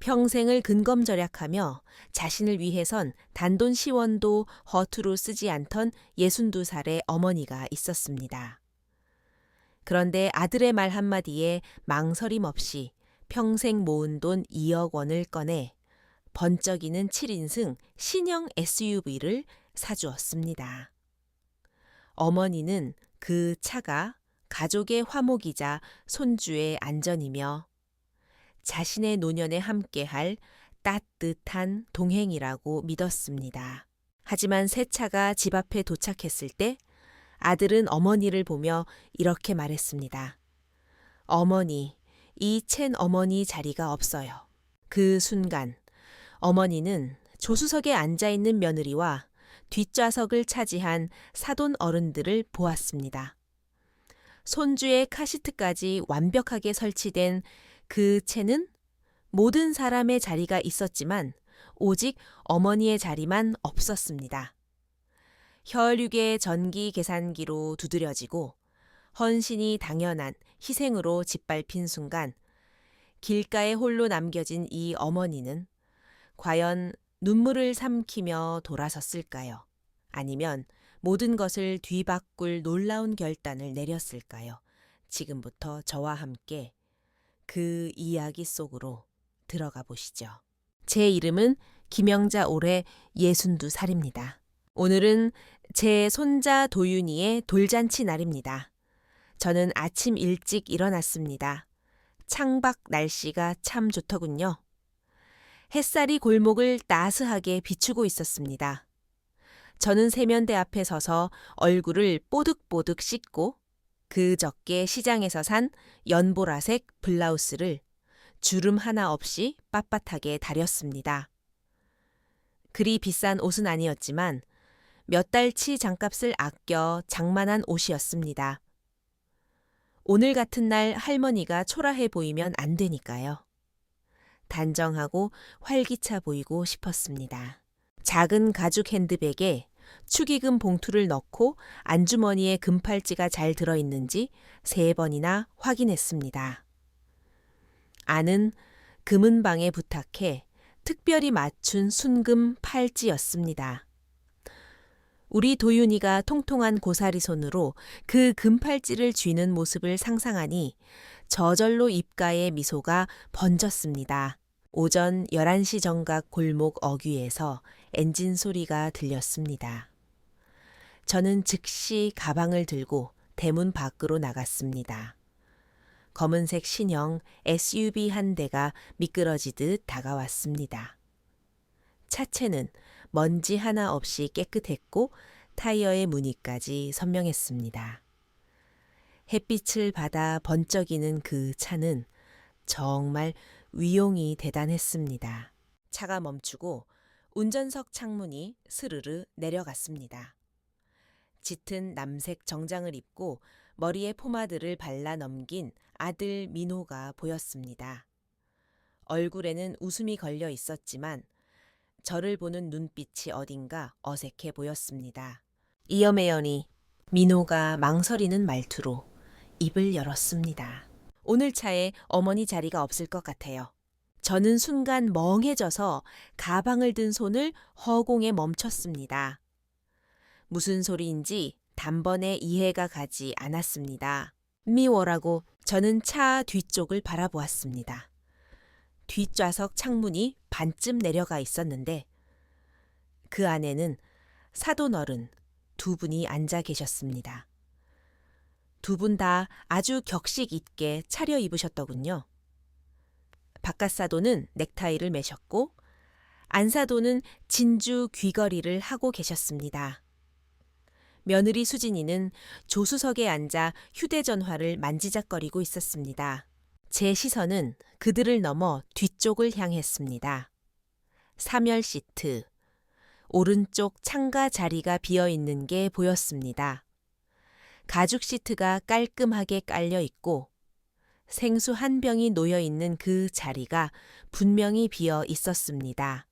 평생을 근검절약하며 자신을 위해선 단돈 10원도 허투루 쓰지 않던 62살의 어머니가 있었습니다. 그런데 아들의 말 한마디에 망설임 없이 평생 모은 돈 2억 원을 꺼내 번쩍이는 7인승 신형 SUV를 사주었습니다. 어머니는 그 차가 가족의 화목이자 손주의 안전이며 자신의 노년에 함께할 따뜻한 동행이라고 믿었습니다. 하지만 새 차가 집 앞에 도착했을 때 아들은 어머니를 보며 이렇게 말했습니다. 어머니, 이 첸 어머니 자리가 없어요. 그 순간 어머니는 조수석에 앉아있는 며느리와 뒷좌석을 차지한 사돈 어른들을 보았습니다. 손주의 카시트까지 완벽하게 설치된 그 채는 모든 사람의 자리가 있었지만 오직 어머니의 자리만 없었습니다. 혈육의 전기 계산기로 두드려지고 헌신이 당연한 희생으로 짓밟힌 순간 길가에 홀로 남겨진 이 어머니는 과연 눈물을 삼키며 돌아섰을까요? 아니면 모든 것을 뒤바꿀 놀라운 결단을 내렸을까요? 지금부터 저와 함께 그 이야기 속으로 들어가 보시죠. 제 이름은 김영자 올해 62살입니다. 오늘은 제 손자 도윤이의 돌잔치 날입니다. 저는 아침 일찍 일어났습니다. 창밖 날씨가 참 좋더군요. 햇살이 골목을 따스하게 비추고 있었습니다. 저는 세면대 앞에 서서 얼굴을 뽀득뽀득 씻고 그저께 시장에서 산 연보라색 블라우스를 주름 하나 없이 빳빳하게 다렸습니다. 그리 비싼 옷은 아니었지만 몇 달치 장값을 아껴 장만한 옷이었습니다. 오늘 같은 날 할머니가 초라해 보이면 안 되니까요. 단정하고 활기차 보이고 싶었습니다. 작은 가죽 핸드백에 축의금 봉투를 넣고 안주머니에 금팔찌가 잘 들어있는지 3번이나 확인했습니다. 아는 금은방에 부탁해 특별히 맞춘 순금 팔찌였습니다. 우리 도윤이가 통통한 고사리 손으로 그 금팔찌를 쥐는 모습을 상상하니 저절로 입가에 미소가 번졌습니다. 오전 11시 정각 골목 어귀에서 엔진 소리가 들렸습니다. 저는 즉시 가방을 들고 대문 밖으로 나갔습니다. 검은색 신형 SUV 한 대가 미끄러지듯 다가왔습니다. 차체는 먼지 하나 없이 깨끗했고 타이어의 무늬까지 선명했습니다. 햇빛을 받아 번쩍이는 그 차는 정말 위용이 대단했습니다. 차가 멈추고 운전석 창문이 스르르 내려갔습니다. 짙은 남색 정장을 입고 머리에 포마드를 발라 넘긴 아들 민호가 보였습니다. 얼굴에는 웃음이 걸려 있었지만 저를 보는 눈빛이 어딘가 어색해 보였습니다. 이어매연이 민호가 망설이는 말투로 입을 열었습니다. 오늘 차에 어머니 자리가 없을 것 같아요. 저는 순간 멍해져서 가방을 든 손을 허공에 멈췄습니다. 무슨 소리인지 단번에 이해가 가지 않았습니다. 미워라고 저는 차 뒤쪽을 바라보았습니다. 뒷좌석 창문이 반쯤 내려가 있었는데 그 안에는 사돈 어른 2분이 앉아 계셨습니다. 2분 다 아주 격식 있게 차려입으셨더군요. 바깥사돈은 넥타이를 매셨고 안사돈은 진주 귀걸이를 하고 계셨습니다. 며느리 수진이는 조수석에 앉아 휴대전화를 만지작거리고 있었습니다. 제 시선은 그들을 넘어 뒤쪽을 향했습니다. 3열 시트, 오른쪽 창가 자리가 비어있는 게 보였습니다. 가죽 시트가 깔끔하게 깔려 있고 생수 한 병이 놓여 있는 그 자리가 분명히 비어 있었습니다.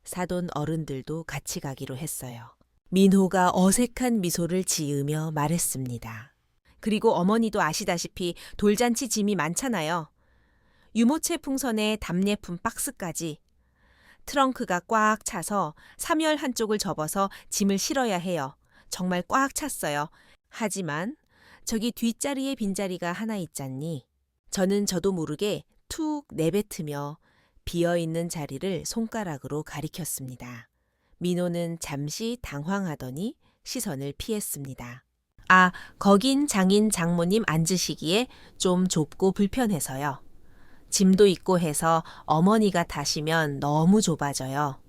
사돈 어른들도 같이 가기로 했어요. 민호가 어색한 미소를 지으며 말했습니다. 그리고 어머니도 아시다시피 돌잔치 짐이 많잖아요. 유모차 풍선에 답례품 박스까지. 트렁크가 꽉 차서 3열 한쪽을 접어서 짐을 실어야 해요. 정말 꽉 찼어요. 하지만 저기 뒷자리에 빈자리가 하나 있잖니. 저는 저도 모르게 툭 내뱉으며 비어있는 자리를 손가락으로 가리켰습니다. 민호는 잠시 당황하더니 시선을 피했습니다. 아, 거긴 장인 장모님 앉으시기에 좀 좁고 불편해서요. 짐도 있고 해서 어머니가 타시면 너무 좁아져요.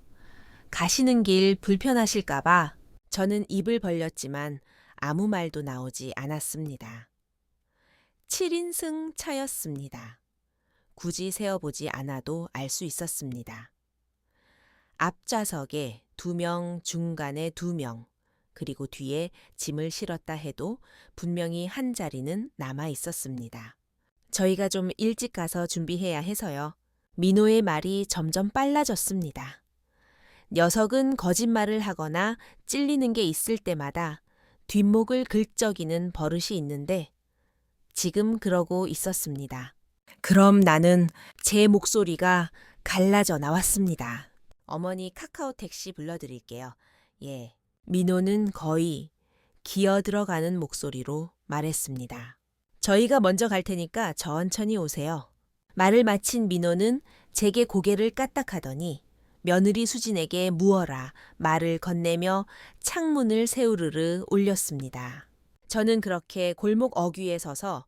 가시는 길 불편하실까봐 저는 입을 벌렸지만 아무 말도 나오지 않았습니다. 7인승 차였습니다. 굳이 세어보지 않아도 알 수 있었습니다. 앞좌석에 2명, 중간에 2명, 그리고 뒤에 짐을 실었다 해도 분명히 한 자리는 남아 있었습니다. 저희가 좀 일찍 가서 준비해야 해서요. 민호의 말이 점점 빨라졌습니다. 녀석은 거짓말을 하거나 찔리는 게 있을 때마다 뒷목을 긁적이는 버릇이 있는데 지금 그러고 있었습니다. 그럼 나는 제 목소리가 갈라져 나왔습니다. 어머니 카카오 택시 불러드릴게요. 예. 민호는 거의 기어 들어가는 목소리로 말했습니다. 저희가 먼저 갈 테니까 천천히 오세요. 말을 마친 민호는 제게 고개를 까딱하더니 며느리 수진에게 무어라 말을 건네며 창문을 세우르르 올렸습니다. 저는 그렇게 골목 어귀에 서서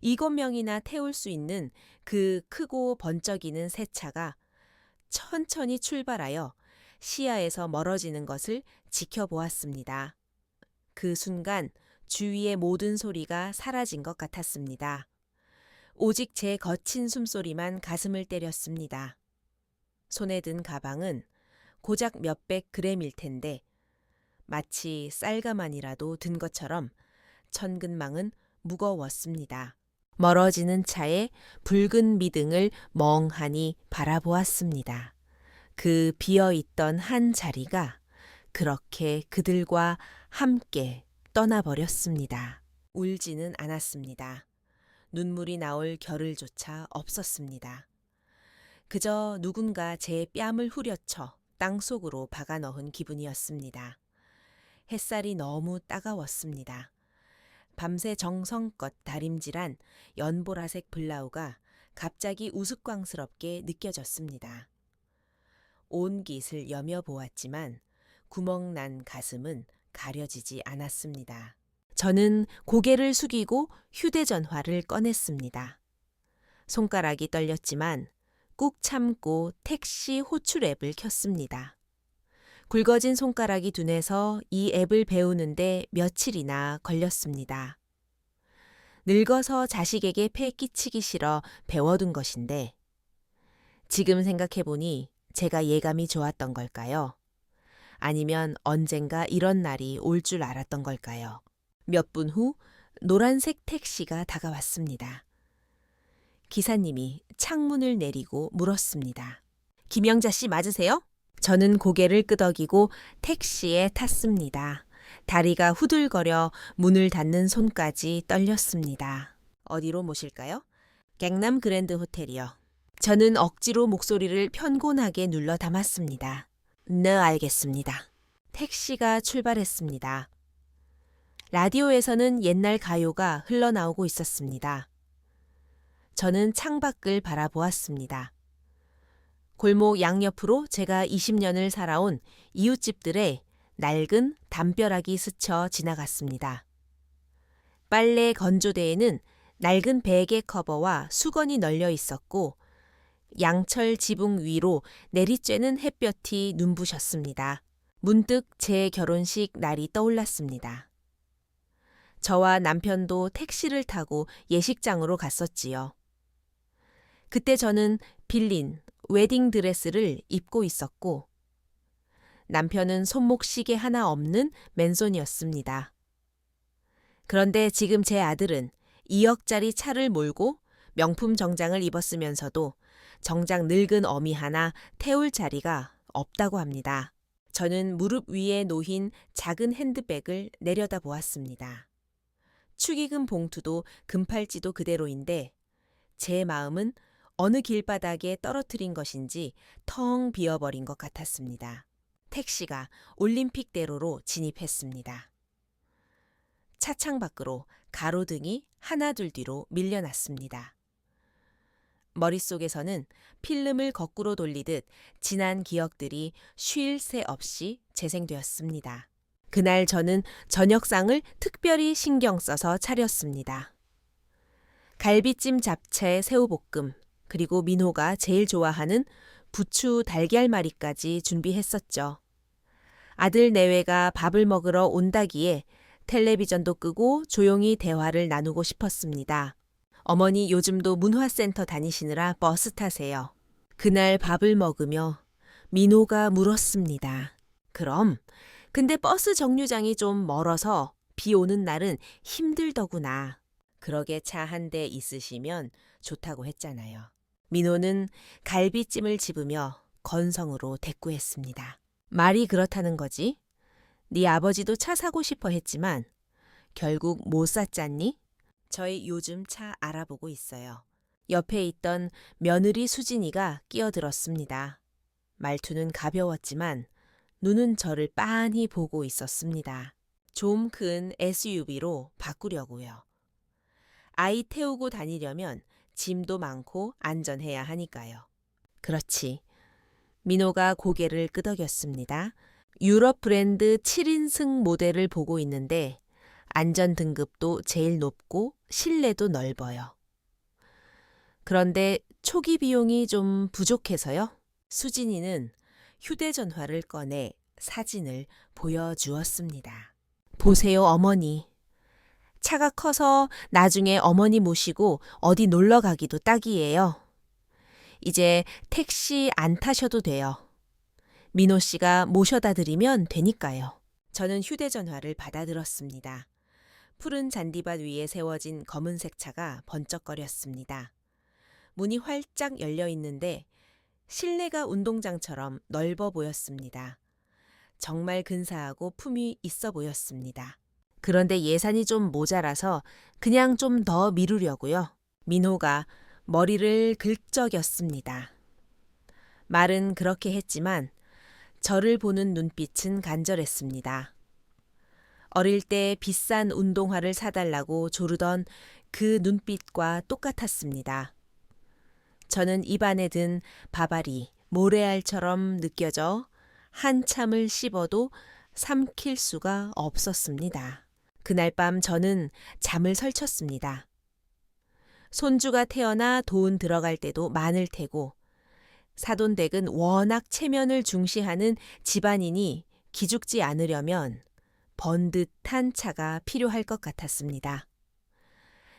7명이나 태울 수 있는 그 크고 번쩍이는 새 차가 천천히 출발하여 시야에서 멀어지는 것을 지켜보았습니다. 그 순간 주위의 모든 소리가 사라진 것 같았습니다. 오직 제 거친 숨소리만 가슴을 때렸습니다. 손에 든 가방은 고작 몇백 그램일 텐데 마치 쌀가만이라도 든 것처럼 천근망은 무거웠습니다. 멀어지는 차의 붉은 미등을 멍하니 바라보았습니다. 그 비어있던 한 자리가 그렇게 그들과 함께 떠나버렸습니다. 울지는 않았습니다. 눈물이 나올 겨를조차 없었습니다. 그저 누군가 제 뺨을 후려쳐 땅속으로 박아 넣은 기분이었습니다. 햇살이 너무 따가웠습니다. 밤새 정성껏 다림질한 연보라색 블라우가 갑자기 우스꽝스럽게 느껴졌습니다. 온 깃을 여며보았지만 구멍난 가슴은 가려지지 않았습니다. 저는 고개를 숙이고 휴대전화를 꺼냈습니다. 손가락이 떨렸지만 꾹 참고 택시 호출 앱을 켰습니다. 굵어진 손가락이 둔해서 이 앱을 배우는데 며칠이나 걸렸습니다. 늙어서 자식에게 폐 끼치기 싫어 배워둔 것인데 지금 생각해보니 제가 예감이 좋았던 걸까요? 아니면 언젠가 이런 날이 올 줄 알았던 걸까요? 몇 분 후 노란색 택시가 다가왔습니다. 기사님이 창문을 내리고 물었습니다. 김영자 씨 맞으세요? 저는 고개를 끄덕이고 택시에 탔습니다. 다리가 후들거려 문을 닫는 손까지 떨렸습니다. 어디로 모실까요? 경남 그랜드 호텔이요. 저는 억지로 목소리를 편곤하게 눌러 담았습니다. 네, 알겠습니다. 택시가 출발했습니다. 라디오에서는 옛날 가요가 흘러나오고 있었습니다. 저는 창밖을 바라보았습니다. 골목 양옆으로 제가 20년을 살아온 이웃집들의 낡은 담벼락이 스쳐 지나갔습니다. 빨래 건조대에는 낡은 베개 커버와 수건이 널려 있었고 양철 지붕 위로 내리쬐는 햇볕이 눈부셨습니다. 문득 제 결혼식 날이 떠올랐습니다. 저와 남편도 택시를 타고 예식장으로 갔었지요. 그때 저는 빌린 웨딩 드레스를 입고 있었고 남편은 손목 시계 하나 없는 맨손이었습니다. 그런데 지금 제 아들은 2억짜리 차를 몰고 명품 정장을 입었으면서도 정작 늙은 어미 하나 태울 자리가 없다고 합니다. 저는 무릎 위에 놓인 작은 핸드백을 내려다보았습니다. 축의금 봉투도 금팔찌도 그대로인데 제 마음은 어느 길바닥에 떨어뜨린 것인지 텅 비어버린 것 같았습니다. 택시가 올림픽대로로 진입했습니다. 차창 밖으로 가로등이 하나둘 뒤로 밀려났습니다. 머릿속에서는 필름을 거꾸로 돌리듯 지난 기억들이 쉴 새 없이 재생되었습니다. 그날 저는 저녁상을 특별히 신경 써서 차렸습니다. 갈비찜 잡채 새우볶음, 그리고 민호가 제일 좋아하는 부추 달걀말이까지 준비했었죠. 아들 내외가 밥을 먹으러 온다기에 텔레비전도 끄고 조용히 대화를 나누고 싶었습니다. 어머니 요즘도 문화센터 다니시느라 버스 타세요. 그날 밥을 먹으며 민호가 물었습니다. 그럼, 근데 버스 정류장이 좀 멀어서 비 오는 날은 힘들더구나. 그러게 차 한 대 있으시면 좋다고 했잖아요. 민호는 갈비찜을 집으며 건성으로 대꾸했습니다. 말이 그렇다는 거지? 네 아버지도 차 사고 싶어 했지만 결국 못 샀잖니? 저희 요즘 차 알아보고 있어요. 옆에 있던 며느리 수진이가 끼어들었습니다. 말투는 가벼웠지만 눈은 저를 빤히 보고 있었습니다. 좀 큰 SUV로 바꾸려고요. 아이 태우고 다니려면 짐도 많고 안전해야 하니까요. 그렇지. 민호가 고개를 끄덕였습니다. 유럽 브랜드 7인승 모델을 보고 있는데 안전 등급도 제일 높고 실내도 넓어요. 그런데 초기 비용이 좀 부족해서요. 수진이는 휴대전화를 꺼내 사진을 보여주었습니다. 보세요, 어머니. 차가 커서 나중에 어머니 모시고 어디 놀러 가기도 딱이에요. 이제 택시 안 타셔도 돼요. 민호 씨가 모셔다 드리면 되니까요. 저는 휴대전화를 받아들었습니다. 푸른 잔디밭 위에 세워진 검은색 차가 번쩍거렸습니다. 문이 활짝 열려 있는데 실내가 운동장처럼 넓어 보였습니다. 정말 근사하고 품위 있어 보였습니다. 그런데 예산이 좀 모자라서 그냥 좀 더 미루려고요. 민호가 머리를 긁적였습니다. 말은 그렇게 했지만 저를 보는 눈빛은 간절했습니다. 어릴 때 비싼 운동화를 사달라고 조르던 그 눈빛과 똑같았습니다. 저는 입안에 든 밥알이 모래알처럼 느껴져 한참을 씹어도 삼킬 수가 없었습니다. 그날 밤 저는 잠을 설쳤습니다. 손주가 태어나 돈 들어갈 때도 많을 테고 사돈댁은 워낙 체면을 중시하는 집안이니 기죽지 않으려면 번듯한 차가 필요할 것 같았습니다.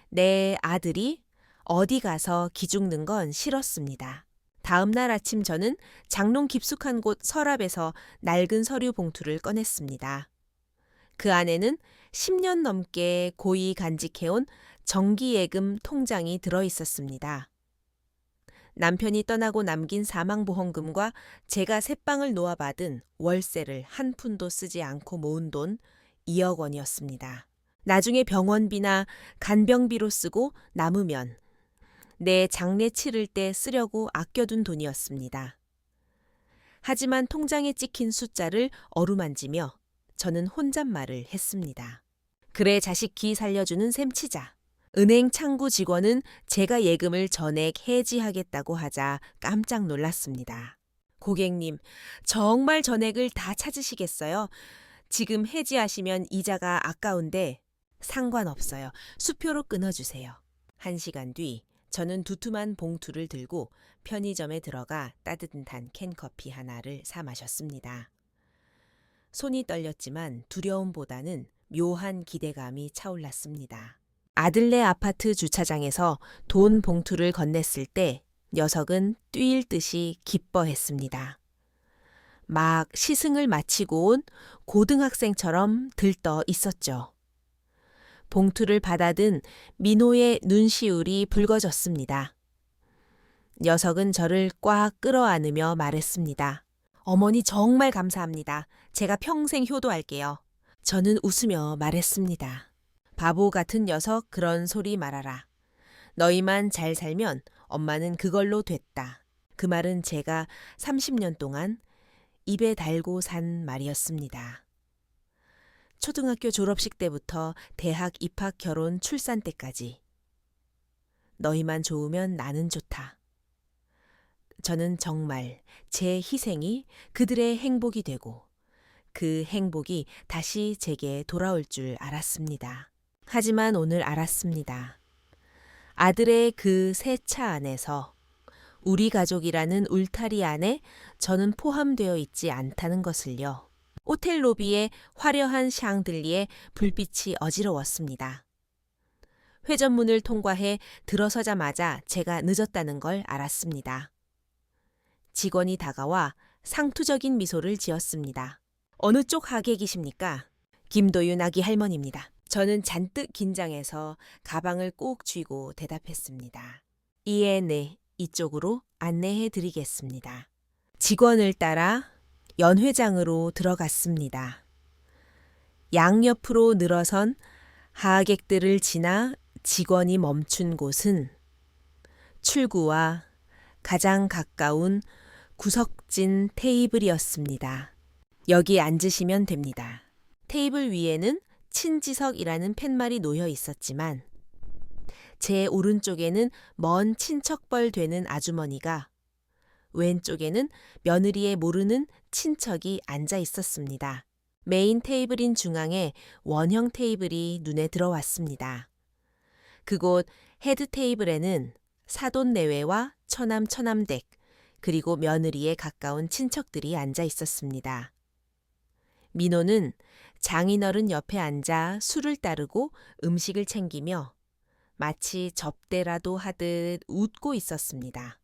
내 아들이 어디 가서 기죽는 건 싫었습니다. 다음 날 아침 저는 장롱 깊숙한 곳 서랍에서 낡은 서류 봉투를 꺼냈습니다. 그 안에는 10년 넘게 고이 간직해온 정기예금 통장이 들어 있었습니다. 남편이 떠나고 남긴 사망보험금과 제가 새빵을 놓아받은 월세를 한 푼도 쓰지 않고 모은 돈 2억 원이었습니다. 나중에 병원비나 간병비로 쓰고 남으면 내 장례 치를 때 쓰려고 아껴둔 돈이었습니다. 하지만 통장에 찍힌 숫자를 어루만지며 저는 혼잣말을 했습니다. 그래 자식 기 살려주는 셈 치자. 은행 창구 직원은 제가 예금을 전액 해지하겠다고 하자 깜짝 놀랐습니다. 고객님, 정말 전액을 다 찾으시겠어요? 지금 해지하시면 이자가 아까운데 상관없어요. 수표로 끊어주세요. 1시간 뒤 저는 두툼한 봉투를 들고 편의점에 들어가 따뜻한 캔커피 하나를 사 마셨습니다. 손이 떨렸지만 두려움보다는 묘한 기대감이 차올랐습니다. 아들네 아파트 주차장에서 돈 봉투를 건넸을 때 녀석은 뛰일 듯이 기뻐했습니다. 막 시승을 마치고 온 고등학생처럼 들떠 있었죠. 봉투를 받아든 민호의 눈시울이 붉어졌습니다. 녀석은 저를 꽉 끌어안으며 말했습니다. 어머니 정말 감사합니다. 제가 평생 효도할게요. 저는 웃으며 말했습니다. 바보 같은 녀석 그런 소리 말아라. 너희만 잘 살면 엄마는 그걸로 됐다. 그 말은 제가 30년 동안 입에 달고 산 말이었습니다. 초등학교 졸업식 때부터 대학 입학, 결혼, 출산 때까지. 너희만 좋으면 나는 좋다. 저는 정말 제 희생이 그들의 행복이 되고 그 행복이 다시 제게 돌아올 줄 알았습니다. 하지만 오늘 알았습니다. 아들의 그 새 차 안에서 우리 가족이라는 울타리 안에 저는 포함되어 있지 않다는 것을요. 호텔 로비의 화려한 샹들리에 불빛이 어지러웠습니다. 회전문을 통과해 들어서자마자 제가 늦었다는 걸 알았습니다. 직원이 다가와 상투적인 미소를 지었습니다. 어느 쪽 하객이십니까? 김도윤 아기 할머니입니다. 저는 잔뜩 긴장해서 가방을 꼭 쥐고 대답했습니다. 이에 네, 이쪽으로 안내해 드리겠습니다. 직원을 따라 연회장으로 들어갔습니다. 양옆으로 늘어선 하객들을 지나 직원이 멈춘 곳은 출구와 가장 가까운 구석진 테이블이었습니다. 여기 앉으시면 됩니다. 테이블 위에는 친지석이라는 팻말이 놓여 있었지만 제 오른쪽에는 먼 친척벌 되는 아주머니가, 왼쪽에는 며느리의 모르는 친척이 앉아 있었습니다. 메인 테이블인 중앙에 원형 테이블이 눈에 들어왔습니다. 그곳 헤드 테이블에는 사돈 내외와 처남 처남댁, 그리고 며느리에 가까운 친척들이 앉아 있었습니다. 민호는 장인어른 옆에 앉아 술을 따르고 음식을 챙기며 마치 접대라도 하듯 웃고 있었습니다.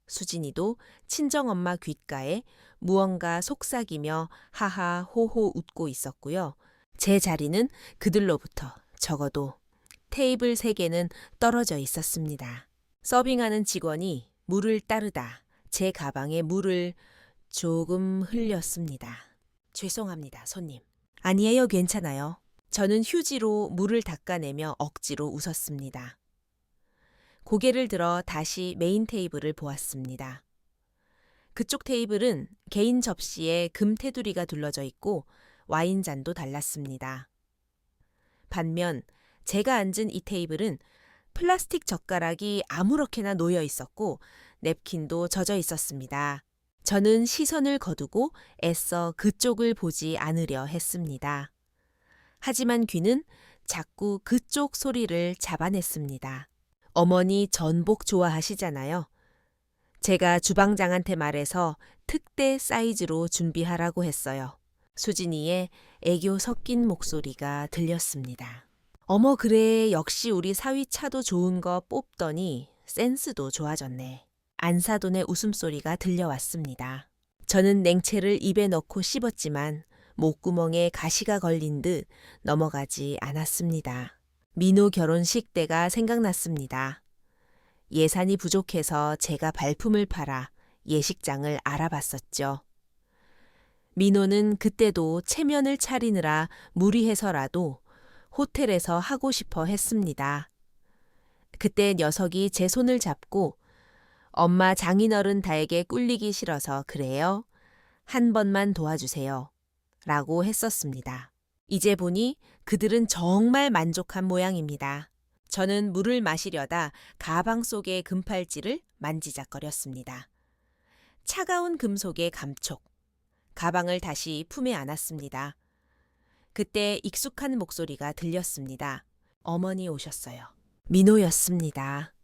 수진이도 친정엄마 귓가에 무언가 속삭이며 하하 호호 웃고 있었고요. 제 자리는 그들로부터 적어도 테이블 3개는 떨어져 있었습니다. 서빙하는 직원이 물을 따르다 제 가방에 물을 조금 흘렸습니다. 죄송합니다, 손님. 아니에요, 괜찮아요. 저는 휴지로 물을 닦아내며 억지로 웃었습니다. 고개를 들어 다시 메인 테이블을 보았습니다. 그쪽 테이블은 개인 접시에 금 테두리가 둘러져 있고 와인잔도 달랐습니다. 반면 제가 앉은 이 테이블은 플라스틱 젓가락이 아무렇게나 놓여 있었고 냅킨도 젖어 있었습니다. 저는 시선을 거두고 애써 그쪽을 보지 않으려 했습니다. 하지만 귀는 자꾸 그쪽 소리를 잡아냈습니다. 어머니 전복 좋아하시잖아요. 제가 주방장한테 말해서 특대 사이즈로 준비하라고 했어요. 수진이의 애교 섞인 목소리가 들렸습니다. 어머 그래, 역시 우리 사위 차도 좋은 거 뽑더니 센스도 좋아졌네. 안사돈의 웃음소리가 들려왔습니다. 저는 냉채를 입에 넣고 씹었지만 목구멍에 가시가 걸린 듯 넘어가지 않았습니다. 민호 결혼식 때가 생각났습니다. 예산이 부족해서 제가 발품을 팔아 예식장을 알아봤었죠. 민호는 그때도 체면을 차리느라 무리해서라도 호텔에서 하고 싶어 했습니다. 그때 녀석이 제 손을 잡고 엄마 장인어른 닭에게 꿀리기 싫어서 그래요. 한 번만 도와주세요. 라고 했었습니다. 이제 보니 그들은 정말 만족한 모양입니다. 저는 물을 마시려다 가방 속의 금팔찌를 만지작거렸습니다. 차가운 금속의 감촉. 가방을 다시 품에 안았습니다. 그때 익숙한 목소리가 들렸습니다. 어머니 오셨어요. 민호였습니다.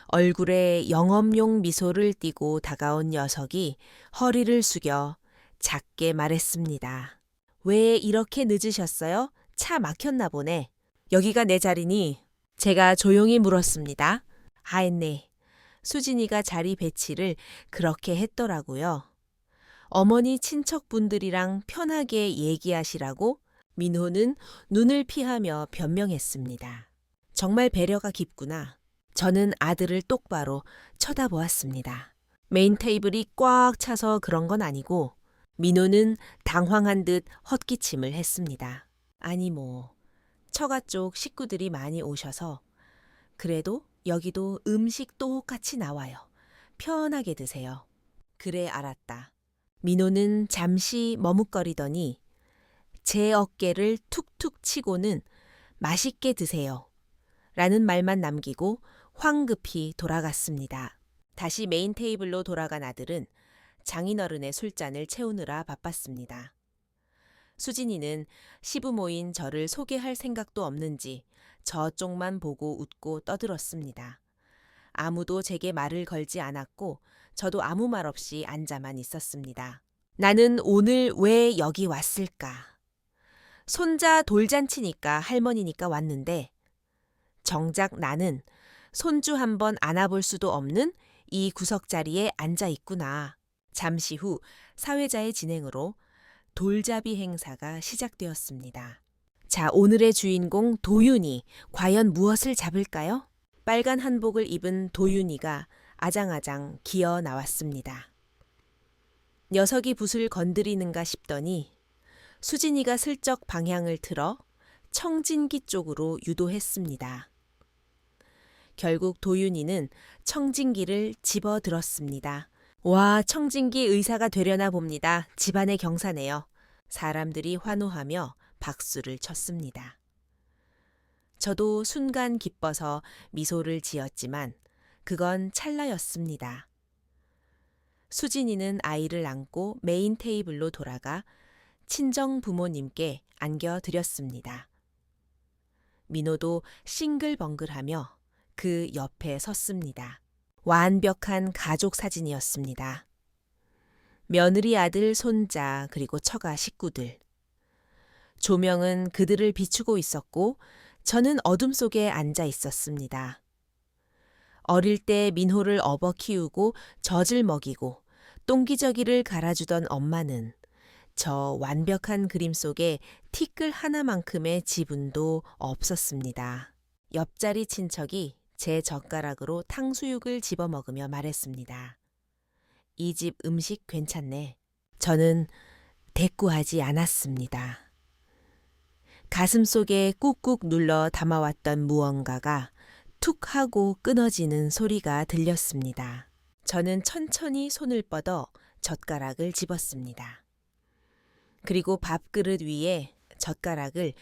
얼굴에 영업용 미소를 띠고 다가온 녀석이 허리를 숙여 작게 말했습니다. 왜 이렇게 늦으셨어요? 차 막혔나 보네. 여기가 내 자리니? 제가 조용히 물었습니다. 아했네. 수진이가 자리 배치를 그렇게 했더라고요. 어머니 친척분들이랑 편하게 얘기하시라고 민호는 눈을 피하며 변명했습니다. 정말 배려가 깊구나. 저는 아들을 똑바로 쳐다보았습니다. 메인 테이블이 꽉 차서 그런 건 아니고 민호는 당황한 듯 헛기침을 했습니다. 아니 처가 쪽 식구들이 많이 오셔서 그래도 여기도 음식 똑같이 나와요. 편하게 드세요. 그래 알았다. 민호는 잠시 머뭇거리더니 제 어깨를 툭툭 치고는 맛있게 드세요. 라는 말만 남기고 황급히 돌아갔습니다. 다시 메인 테이블로 돌아간 아들은 장인어른의 술잔을 채우느라 바빴습니다. 수진이는 시부모인 저를 소개할 생각도 없는지 저쪽만 보고 웃고 떠들었습니다. 아무도 제게 말을 걸지 않았고 저도 아무 말 없이 앉아만 있었습니다. 나는 오늘 왜 여기 왔을까? 손자 돌잔치니까 할머니니까 왔는데 정작 나는 손주 한번 안아볼 수도 없는 이 구석자리에 앉아 있구나. 잠시 후 사회자의 진행으로 돌잡이 행사가 시작되었습니다. 자, 오늘의 주인공 도윤이 과연 무엇을 잡을까요? 빨간 한복을 입은 도윤이가 아장아장 기어 나왔습니다. 녀석이 붓을 건드리는가 싶더니 수진이가 슬쩍 방향을 틀어 청진기 쪽으로 유도했습니다. 결국 도윤이는 청진기를 집어들었습니다. 와, 청진기 의사가 되려나 봅니다. 집안의 경사네요. 사람들이 환호하며 박수를 쳤습니다. 저도 순간 기뻐서 미소를 지었지만 그건 찰나였습니다. 수진이는 아이를 안고 메인 테이블로 돌아가 친정 부모님께 안겨드렸습니다. 민호도 싱글벙글하며 그 옆에 섰습니다. 완벽한 가족 사진이었습니다. 며느리 아들 손자 그리고 처가 식구들. 조명은 그들을 비추고 있었고 저는 어둠 속에 앉아 있었습니다. 어릴 때 민호를 업어 키우고 젖을 먹이고 똥기저귀를 갈아주던 엄마는 저 완벽한 그림 속에 티끌 하나만큼의 지분도 없었습니다. 옆자리 친척이 제 젓가락으로 탕수육을 집어먹으며 말했습니다. 이 집 음식 괜찮네. 저는 대꾸하지 않았습니다. 가슴 속에 꾹꾹 눌러 담아왔던 무언가가 툭 하고 끊어지는 소리가 들렸습니다. 저는 천천히 손을 뻗어 젓가락을 집었습니다. 그리고 밥그릇 위에 젓가락을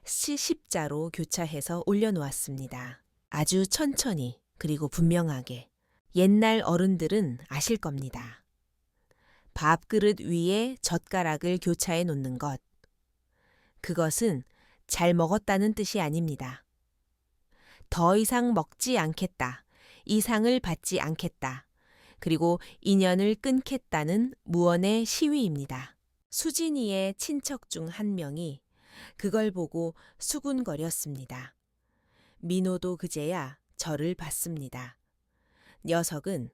십자로 교차해서 올려놓았습니다. 아주 천천히 그리고 분명하게. 옛날 어른들은 아실 겁니다. 밥그릇 위에 젓가락을 교차해 놓는 것. 그것은 잘 먹었다는 뜻이 아닙니다. 더 이상 먹지 않겠다. 이상을 받지 않겠다. 그리고 인연을 끊겠다는 무언의 시위입니다. 수진이의 친척 중 한 명이 그걸 보고 수군거렸습니다. 민호도 그제야 저를 봤습니다. 녀석은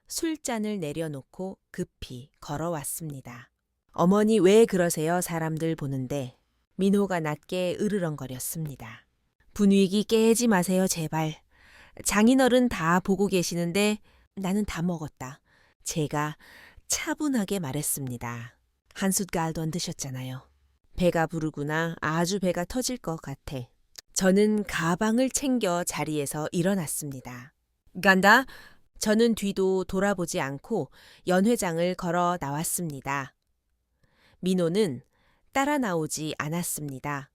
술잔을 내려놓고 급히 걸어왔습니다. 어머니 왜 그러세요? 사람들 보는데. 민호가 낮게 으르렁거렸습니다. 분위기 깨지 마세요 제발. 장인어른 다 보고 계시는데 나는 다 먹었다. 제가 차분하게 말했습니다. 한숟갈도 안 드셨잖아요. 배가 부르구나. 아주 배가 터질 것 같아. 저는 가방을 챙겨 자리에서 일어났습니다. 간다. 저는 뒤도 돌아보지 않고 연회장을 걸어 나왔습니다. 민호는 따라 나오지 않았습니다.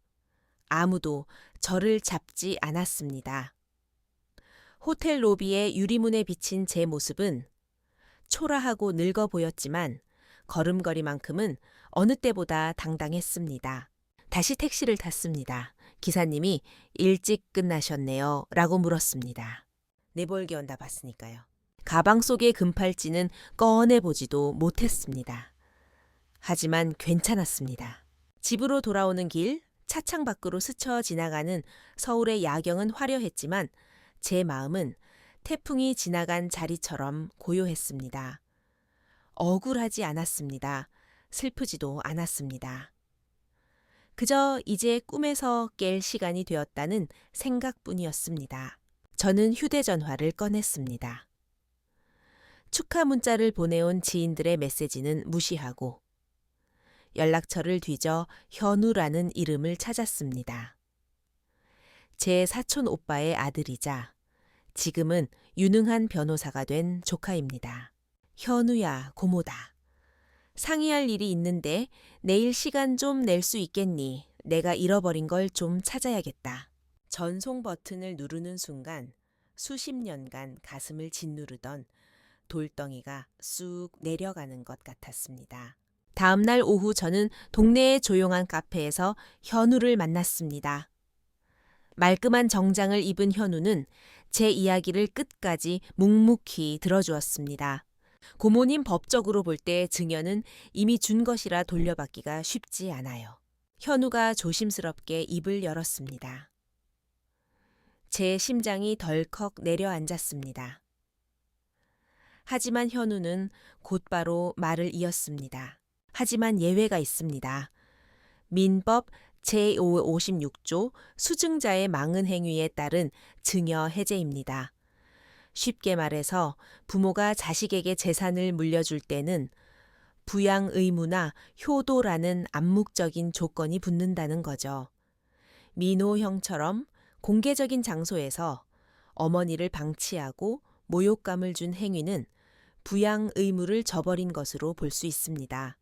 아무도 저를 잡지 않았습니다. 호텔 로비의 유리문에 비친 제 모습은 초라하고 늙어 보였지만 걸음걸이만큼은 어느 때보다 당당했습니다. 다시 택시를 탔습니다. 기사님이 일찍 끝나셨네요. 라고 물었습니다. 내볼게 온다 봤으니까요. 가방 속의 금팔찌는 꺼내보지도 못했습니다. 하지만 괜찮았습니다. 집으로 돌아오는 길, 차창 밖으로 스쳐 지나가는 서울의 야경은 화려했지만 제 마음은 태풍이 지나간 자리처럼 고요했습니다. 억울하지 않았습니다. 슬프지도 않았습니다. 그저 이제 꿈에서 깰 시간이 되었다는 생각뿐이었습니다. 저는 휴대전화를 꺼냈습니다. 축하 문자를 보내온 지인들의 메시지는 무시하고 연락처를 뒤져 현우라는 이름을 찾았습니다. 제 사촌 오빠의 아들이자 지금은 유능한 변호사가 된 조카입니다. 현우야, 고모다. 상의할 일이 있는데 내일 시간 좀 낼 수 있겠니? 내가 잃어버린 걸 좀 찾아야겠다. 전송 버튼을 누르는 순간 수십 년간 가슴을 짓누르던 돌덩이가 쑥 내려가는 것 같았습니다. 다음 날 오후 저는 동네의 조용한 카페에서 현우를 만났습니다. 말끔한 정장을 입은 현우는 제 이야기를 끝까지 묵묵히 들어주었습니다. 고모님, 법적으로 볼 때 증여는 이미 준 것이라 돌려받기가 쉽지 않아요. 현우가 조심스럽게 입을 열었습니다. 제 심장이 덜컥 내려앉았습니다. 하지만 현우는 곧바로 말을 이었습니다. 하지만 예외가 있습니다. 민법 제56조 수증자의 망은 행위에 따른 증여 해제입니다. 쉽게 말해서 부모가 자식에게 재산을 물려줄 때는 부양 의무나 효도라는 암묵적인 조건이 붙는다는 거죠. 민호 형처럼 공개적인 장소에서 어머니를 방치하고 모욕감을 준 행위는 부양 의무를 저버린 것으로 볼 수 있습니다.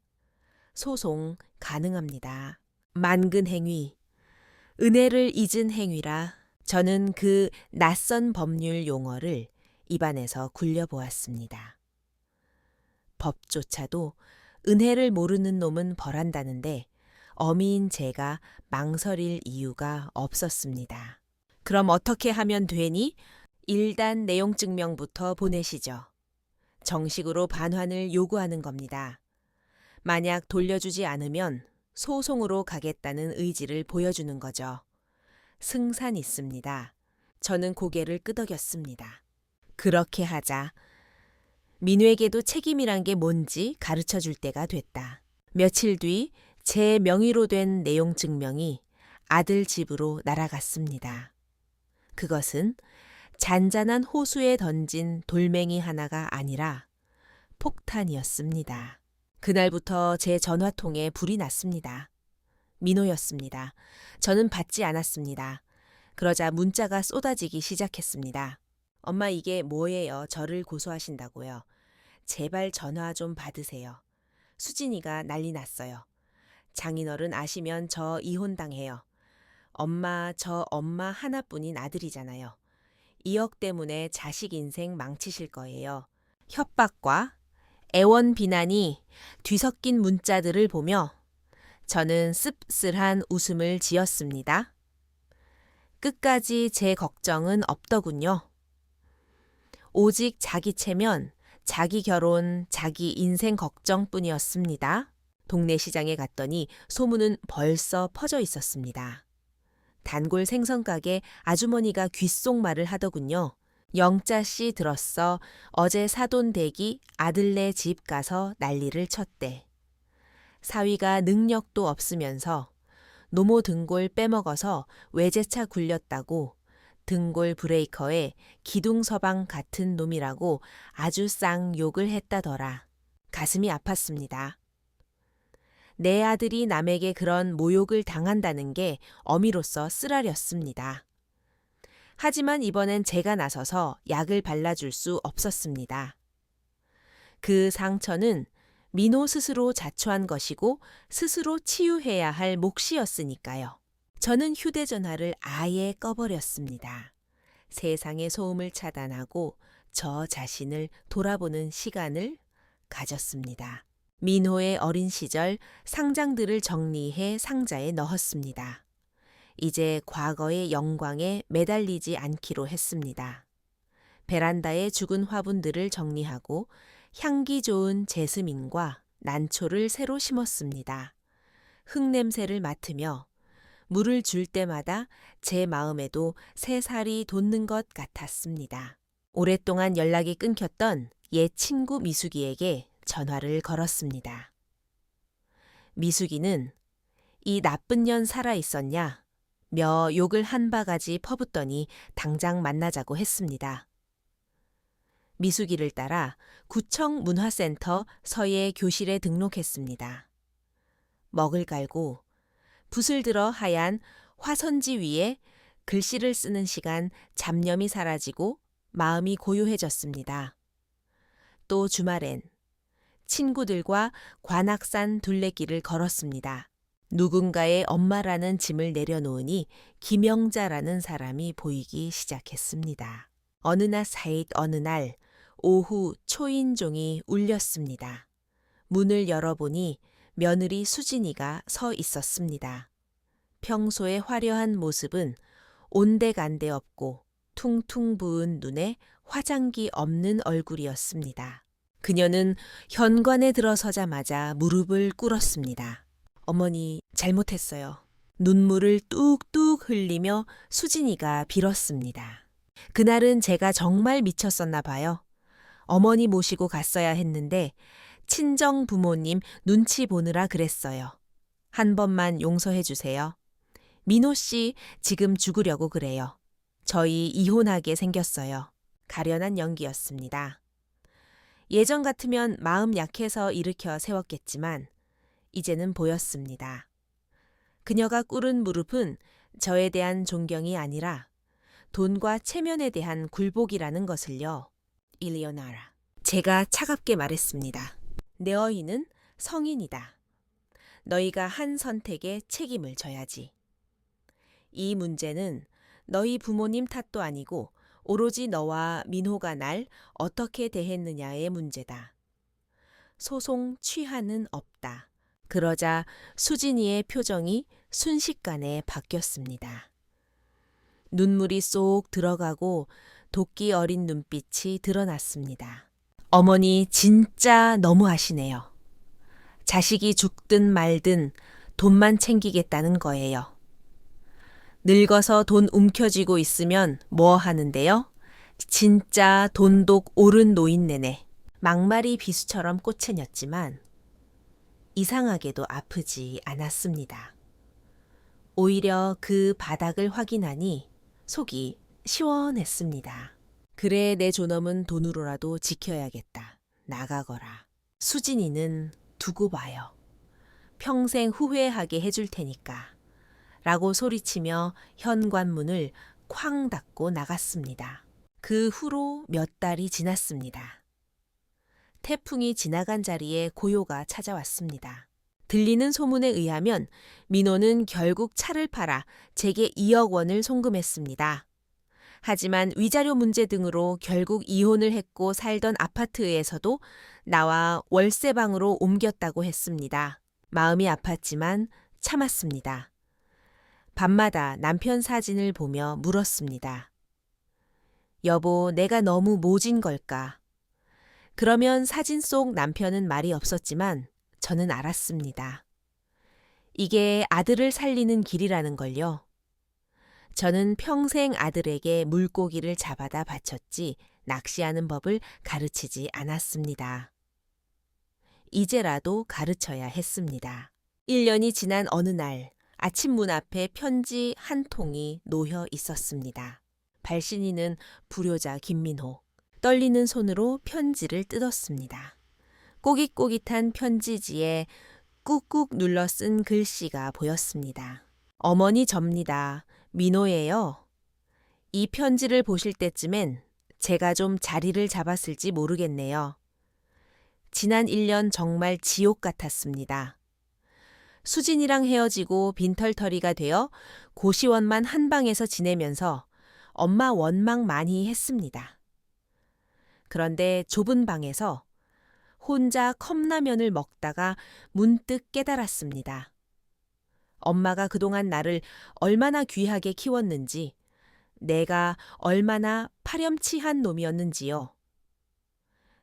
소송 가능합니다. 만근 행위, 은혜를 잊은 행위라 저는 그 낯선 법률 용어를 입안에서 굴려보았습니다. 법조차도 은혜를 모르는 놈은 벌한다는데 어미인 제가 망설일 이유가 없었습니다. 그럼 어떻게 하면 되니? 일단 내용 증명부터 보내시죠. 정식으로 반환을 요구하는 겁니다. 만약 돌려주지 않으면 소송으로 가겠다는 의지를 보여주는 거죠. 승산 있습니다. 저는 고개를 끄덕였습니다. 그렇게 하자. 민우에게도 책임이란 게 뭔지 가르쳐 줄 때가 됐다. 며칠 뒤 제 명의로 된 내용 증명이 아들 집으로 날아갔습니다. 그것은 잔잔한 호수에 던진 돌멩이 하나가 아니라 폭탄이었습니다. 그날부터 제 전화통에 불이 났습니다. 민호였습니다. 저는 받지 않았습니다. 그러자 문자가 쏟아지기 시작했습니다. 엄마, 이게 뭐예요? 저를 고소하신다고요. 제발 전화 좀 받으세요. 수진이가 난리 났어요. 장인어른 아시면 저 이혼당해요. 엄마, 저 엄마 하나뿐인 아들이잖아요. 2억 때문에 자식 인생 망치실 거예요. 협박과 애원 비난이 뒤섞인 문자들을 보며 저는 씁쓸한 웃음을 지었습니다. 끝까지 제 걱정은 없더군요. 오직 자기 체면, 자기 결혼, 자기 인생 걱정뿐이었습니다. 동네 시장에 갔더니 소문은 벌써 퍼져 있었습니다. 단골 생선가게 아주머니가 귓속말을 하더군요. 영자씨 들었어. 어제 사돈 댁이 아들네 집 가서 난리를 쳤대. 사위가 능력도 없으면서 노모 등골 빼먹어서 외제차 굴렸다고 등골 브레이커에 기둥서방 같은 놈이라고 아주 쌍욕을 했다더라. 가슴이 아팠습니다. 내 아들이 남에게 그런 모욕을 당한다는 게 어미로서 쓰라렸습니다. 하지만 이번엔 제가 나서서 약을 발라줄 수 없었습니다. 그 상처는 민호 스스로 자초한 것이고 스스로 치유해야 할 몫이었으니까요. 저는 휴대전화를 아예 꺼버렸습니다. 세상의 소음을 차단하고 저 자신을 돌아보는 시간을 가졌습니다. 민호의 어린 시절 상장들을 정리해 상자에 넣었습니다. 이제 과거의 영광에 매달리지 않기로 했습니다. 베란다에 죽은 화분들을 정리하고 향기 좋은 제스민과 난초를 새로 심었습니다. 흙냄새를 맡으며 물을 줄 때마다 제 마음에도 새살이 돋는 것 같았습니다. 오랫동안 연락이 끊겼던 옛 친구 미숙이에게 전화를 걸었습니다. 미숙이는 이 나쁜 년 살아있었냐? 며 욕을 한 바가지 퍼붓더니 당장 만나자고 했습니다. 미숙이를 따라 구청 문화센터 서예 교실에 등록했습니다. 먹을 갈고 붓을 들어 하얀 화선지 위에 글씨를 쓰는 시간 잡념이 사라지고 마음이 고요해졌습니다. 또 주말엔 친구들과 관악산 둘레길을 걸었습니다. 누군가의 엄마라는 짐을 내려놓으니 김영자라는 사람이 보이기 시작했습니다. 어느 날 오후 초인종이 울렸습니다. 문을 열어보니 며느리 수진이가 서 있었습니다. 평소의 화려한 모습은 온데간데 없고 퉁퉁 부은 눈에 화장기 없는 얼굴이었습니다. 그녀는 현관에 들어서자마자 무릎을 꿇었습니다. 어머니, 잘못했어요. 눈물을 뚝뚝 흘리며 수진이가 빌었습니다. 그날은 제가 정말 미쳤었나 봐요. 어머니 모시고 갔어야 했는데 친정 부모님 눈치 보느라 그랬어요. 한 번만 용서해 주세요. 민호 씨 지금 죽으려고 그래요. 저희 이혼하게 생겼어요. 가련한 연기였습니다. 예전 같으면 마음 약해서 일으켜 세웠겠지만 이제는 보였습니다. 그녀가 꿇은 무릎은 저에 대한 존경이 아니라 돈과 체면에 대한 굴복이라는 것을요. 일리오나라. 제가 차갑게 말했습니다. 내 어이는 성인이다. 너희가 한 선택에 책임을 져야지. 이 문제는 너희 부모님 탓도 아니고 오로지 너와 민호가 날 어떻게 대했느냐의 문제다. 소송 취하는 없다. 그러자 수진이의 표정이 순식간에 바뀌었습니다. 눈물이 쏙 들어가고 도끼 어린 눈빛이 드러났습니다. 어머니 진짜 너무하시네요. 자식이 죽든 말든 돈만 챙기겠다는 거예요. 늙어서 돈 움켜쥐고 있으면 뭐 하는데요? 진짜 돈독 오른 노인네네. 막말이 비수처럼 꼬챙였지만 이상하게도 아프지 않았습니다. 오히려 그 바닥을 확인하니 속이 시원했습니다. 그래, 내 존엄은 돈으로라도 지켜야겠다. 나가거라. 수진이는 두고 봐요. 평생 후회하게 해줄 테니까. 라고 소리치며 현관문을 쾅 닫고 나갔습니다. 그 후로 몇 달이 지났습니다. 태풍이 지나간 자리에 고요가 찾아왔습니다. 들리는 소문에 의하면 민호는 결국 차를 팔아 제게 2억 원을 송금했습니다. 하지만 위자료 문제 등으로 결국 이혼을 했고 살던 아파트에서도 나와 월세방으로 옮겼다고 했습니다. 마음이 아팠지만 참았습니다. 밤마다 남편 사진을 보며 물었습니다. 여보, 내가 너무 모진 걸까? 그러면 사진 속 남편은 말이 없었지만 저는 알았습니다. 이게 아들을 살리는 길이라는 걸요. 저는 평생 아들에게 물고기를 잡아다 바쳤지 낚시하는 법을 가르치지 않았습니다. 이제라도 가르쳐야 했습니다. 1년이 지난 어느 날 아침 문 앞에 편지 한 통이 놓여 있었습니다. 발신인은 불효자 김민호. 떨리는 손으로 편지를 뜯었습니다. 꼬깃꼬깃한 편지지에 꾹꾹 눌러 쓴 글씨가 보였습니다. 어머니 접니다. 민호예요. 이 편지를 보실 때쯤엔 제가 좀 자리를 잡았을지 모르겠네요. 지난 1년 정말 지옥 같았습니다. 수진이랑 헤어지고 빈털터리가 되어 고시원만 한 방에서 지내면서 엄마 원망 많이 했습니다. 그런데 좁은 방에서 혼자 컵라면을 먹다가 문득 깨달았습니다. 엄마가 그동안 나를 얼마나 귀하게 키웠는지, 내가 얼마나 파렴치한 놈이었는지요.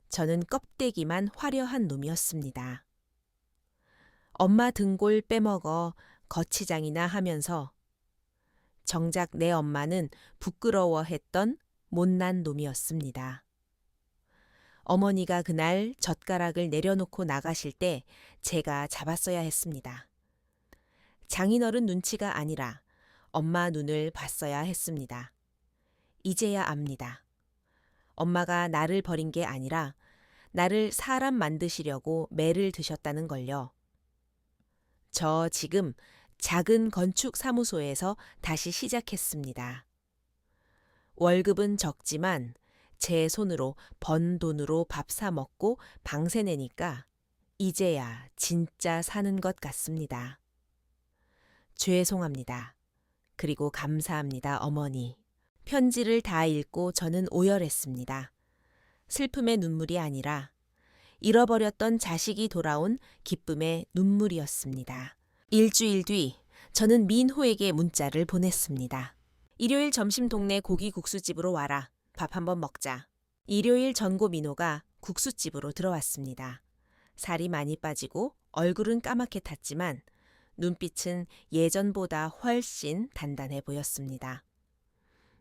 저는 껍데기만 화려한 놈이었습니다. 엄마 등골 빼먹어 거치장이나 하면서 정작 내 엄마는 부끄러워했던 못난 놈이었습니다. 어머니가 그날 젓가락을 내려놓고 나가실 때 제가 잡았어야 했습니다. 장인어른 눈치가 아니라 엄마 눈을 봤어야 했습니다. 이제야 압니다. 엄마가 나를 버린 게 아니라 나를 사람 만드시려고 매를 드셨다는 걸요. 저 지금 작은 건축 사무소에서 다시 시작했습니다. 월급은 적지만 제 손으로 번 돈으로 밥 사 먹고 방세 내니까 이제야 진짜 사는 것 같습니다. 죄송합니다. 그리고 감사합니다, 어머니. 편지를 다 읽고 저는 오열했습니다. 슬픔의 눈물이 아니라 잃어버렸던 자식이 돌아온 기쁨의 눈물이었습니다. 일주일 뒤 저는 민호에게 문자를 보냈습니다. 일요일 점심 동네 고기국수집으로 와라. 밥 한번 먹자. 일요일 전고 민호가 국수집으로 들어왔습니다. 살이 많이 빠지고 얼굴은 까맣게 탔지만 눈빛은 예전보다 훨씬 단단해 보였습니다.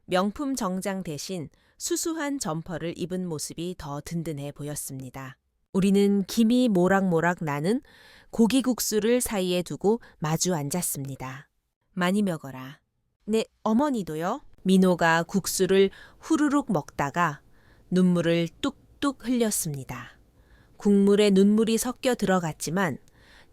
명품 정장 대신 수수한 점퍼를 입은 모습이 더 든든해 보였습니다. 우리는 김이 모락모락 나는 고기국수를 사이에 두고 마주 앉았습니다. 많이 먹어라. 네, 어머니도요? 민호가 국수를 후루룩 먹다가 눈물을 뚝뚝 흘렸습니다. 국물에 눈물이 섞여 들어갔지만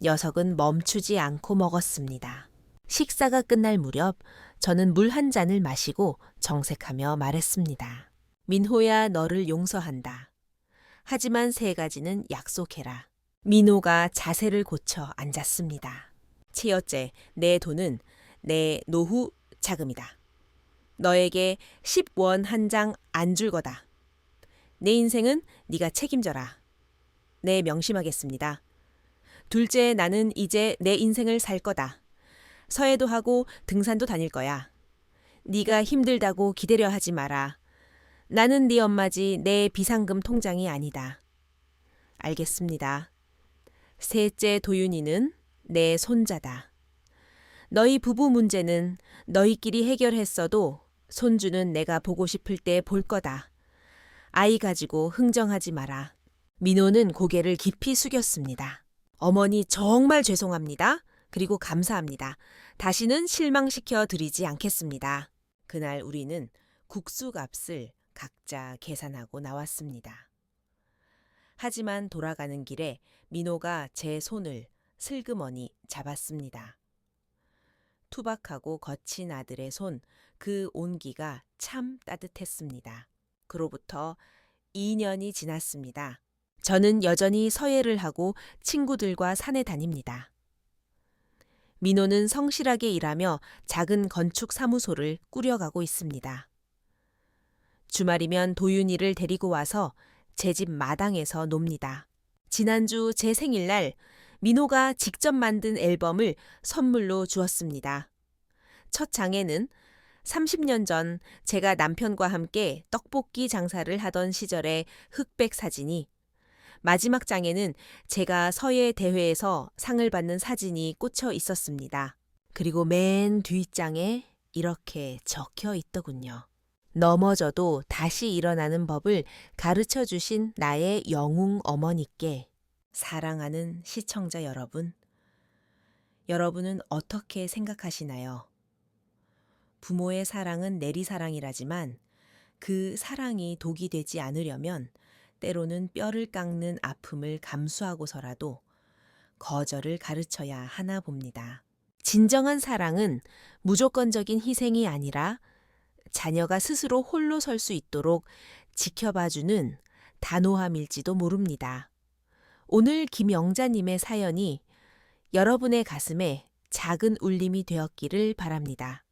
녀석은 멈추지 않고 먹었습니다. 식사가 끝날 무렵 저는 물 한 잔을 마시고 정색하며 말했습니다. 민호야, 너를 용서한다. 하지만 세 가지는 약속해라. 민호가 자세를 고쳐 앉았습니다. 치여째, 내 돈은 내 노후 자금이다. 너에게 10원 한 장 안 줄 거다. 내 인생은 네가 책임져라. 네, 명심하겠습니다. 둘째, 나는 이제 내 인생을 살 거다. 서예도 하고 등산도 다닐 거야. 네가 힘들다고 기대려 하지 마라. 나는 네 엄마지 내 비상금 통장이 아니다. 알겠습니다. 셋째, 도윤이는 내 손자다. 너희 부부 문제는 너희끼리 해결했어도 손주는 내가 보고 싶을 때 볼 거다. 아이 가지고 흥정하지 마라. 민호는 고개를 깊이 숙였습니다. 어머니 정말 죄송합니다. 그리고 감사합니다. 다시는 실망시켜 드리지 않겠습니다. 그날 우리는 국수값을 각자 계산하고 나왔습니다. 하지만 돌아가는 길에 민호가 제 손을 슬그머니 잡았습니다. 투박하고 거친 아들의 손, 그 온기가 참 따뜻했습니다. 그로부터 2년이 지났습니다. 저는 여전히 서예를 하고 친구들과 산에 다닙니다. 민호는 성실하게 일하며 작은 건축 사무소를 꾸려가고 있습니다. 주말이면 도윤이를 데리고 와서 제 집 마당에서 놉니다. 지난주 제 생일날 민호가 직접 만든 앨범을 선물로 주었습니다. 첫 장에는 30년 전 제가 남편과 함께 떡볶이 장사를 하던 시절의 흑백 사진이, 마지막 장에는 제가 서예 대회에서 상을 받는 사진이 꽂혀 있었습니다. 그리고 맨 뒷장에 이렇게 적혀 있더군요. 넘어져도 다시 일어나는 법을 가르쳐 주신 나의 영웅 어머니께. 사랑하는 시청자 여러분, 여러분은 어떻게 생각하시나요? 부모의 사랑은 내리사랑이라지만 그 사랑이 독이 되지 않으려면 때로는 뼈를 깎는 아픔을 감수하고서라도 거절을 가르쳐야 하나 봅니다. 진정한 사랑은 무조건적인 희생이 아니라 자녀가 스스로 홀로 설 수 있도록 지켜봐주는 단호함일지도 모릅니다. 오늘 김영자님의 사연이 여러분의 가슴에 작은 울림이 되었기를 바랍니다.